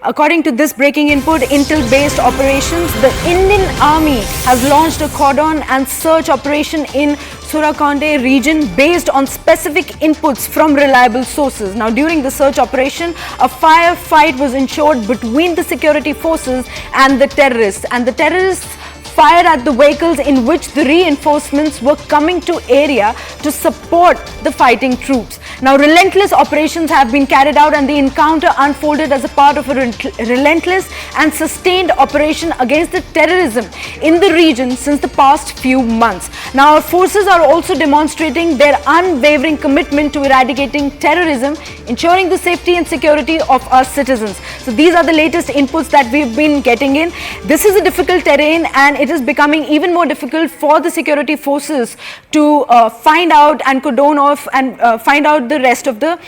According to this breaking input, Intel-based operations, the Indian Army has launched a cordon and search operation in Surakonde region based on specific inputs from reliable sources. Now, during the search operation, a firefight was ensured between the security forces and the terrorists. Fired at the vehicles in which the reinforcements were coming to area to support the fighting troops. Now, relentless operations have been carried out and the encounter unfolded as a part of a relentless and sustained operation against the terrorism in the region since the past few months. Now, our forces are also demonstrating their unwavering commitment to eradicating terrorism, ensuring the safety and security of our citizens. So, these are the latest inputs that we've been getting in. This is a difficult terrain and it is becoming even more difficult for the security forces to find out and cordon off and find out the rest of the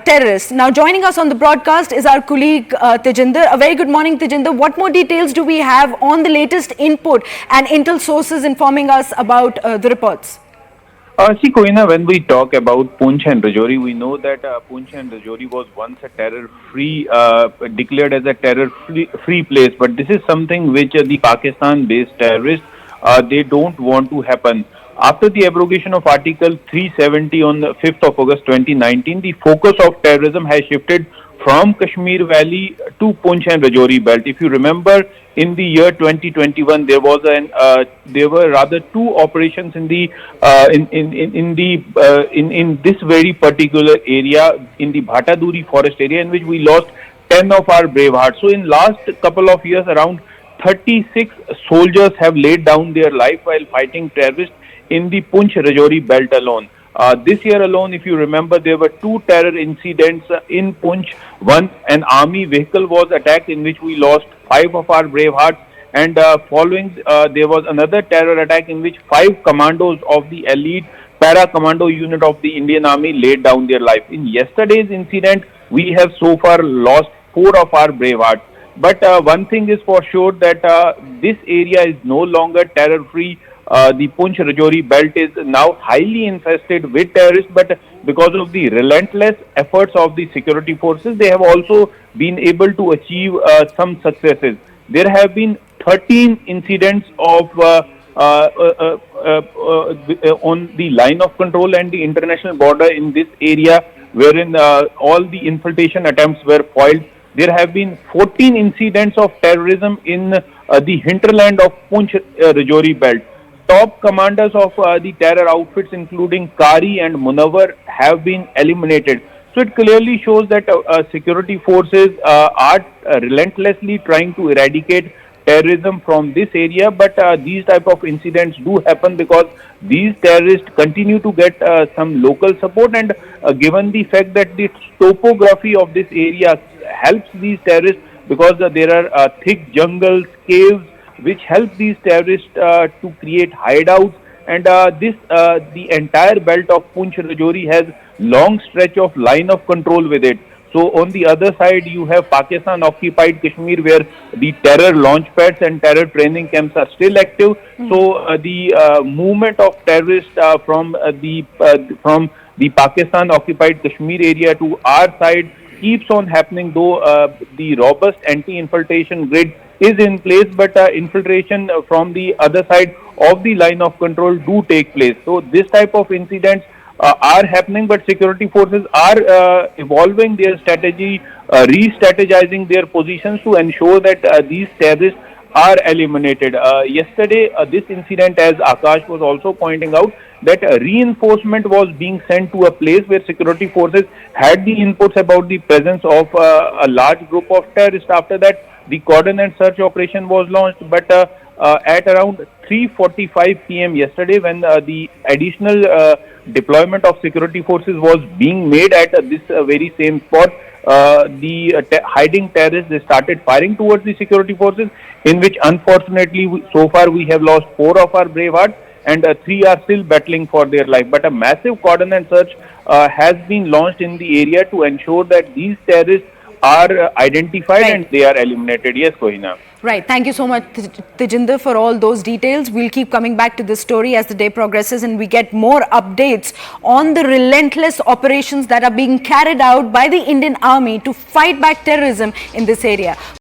terrorists. Now, joining us on the broadcast is our colleague Tejinder. A very good morning, Tejinder. What more details do we have on the latest input and intel sources informing us about the reports? See, Koina, when we talk about Poonch and Rajouri, we know that Poonch and Rajouri was once a terror-free, declared as a terror-free place. But this is something which the Pakistan-based terrorists, they don't want to happen. After the abrogation of Article 370 on the 5th of August 2019, the focus of terrorism has shifted from Kashmir Valley to Poonch and Rajouri belt. If you remember, in the year 2021, there were rather two operations in this very particular area, in the Bhataduri forest area, in which we lost 10 of our brave hearts. So, in last couple of years, around 36 soldiers have laid down their life while fighting terrorists in the Poonch Rajouri belt alone. This year alone, if you remember, there were two terror incidents in Poonch. One, an army vehicle was attacked in which we lost 5 of our brave hearts, and following there was another terror attack in which 5 commandos of the elite para-commando unit of the Indian Army laid down their life. In yesterday's incident, we have so far lost 4 of our brave hearts. But one thing is for sure that this area is no longer terror-free. The Poonch Rajouri belt is now highly infested with terrorists, but because of the relentless efforts of the security forces, they have also been able to achieve some successes. There have been 13 incidents of on the line of control and the international border in this area, wherein all the infiltration attempts were foiled. There have been 14 incidents of terrorism in the hinterland of Poonch Rajouri belt. Top commanders of the terror outfits, including Kari and Munawar, have been eliminated. So it clearly shows that security forces are relentlessly trying to eradicate terrorism from this area. But these type of incidents do happen because these terrorists continue to get some local support, and given the fact that the topography of this area helps these terrorists, because there are thick jungles, caves, which help these terrorists to create hideouts, and the entire belt of Poonch Rajouri has long stretch of line of control with it. So on the other side, you have Pakistan occupied Kashmir, where the terror launch pads and terror training camps are still active. So the movement of terrorists from the Pakistan occupied Kashmir area to our side keeps on happening, though the robust anti-infiltration grid is in place, but infiltration from the other side of the line of control do take place. So this type of incidents are happening, but security forces are evolving their strategy, re-strategizing their positions to ensure that these terrorists are eliminated. Yesterday, this incident, as Akash was also pointing out, that reinforcement was being sent to a place where security forces had the inputs about the presence of a large group of terrorists. After that, the cordon and search operation was launched, but at around 3:45 p.m. yesterday, when the additional deployment of security forces was being made at this very same spot, the hiding terrorists, they started firing towards the security forces, in which unfortunately so far we have lost 4 of our brave hearts, and 3 are still battling for their life. But a massive cordon and search has been launched in the area to ensure that these terrorists are identified Right. and they are eliminated. Yes, Kohina. Right. Thank you so much, Tejinder, for all those details. We'll keep coming back to this story as the day progresses and we get more updates on the relentless operations that are being carried out by the Indian Army to fight back terrorism in this area.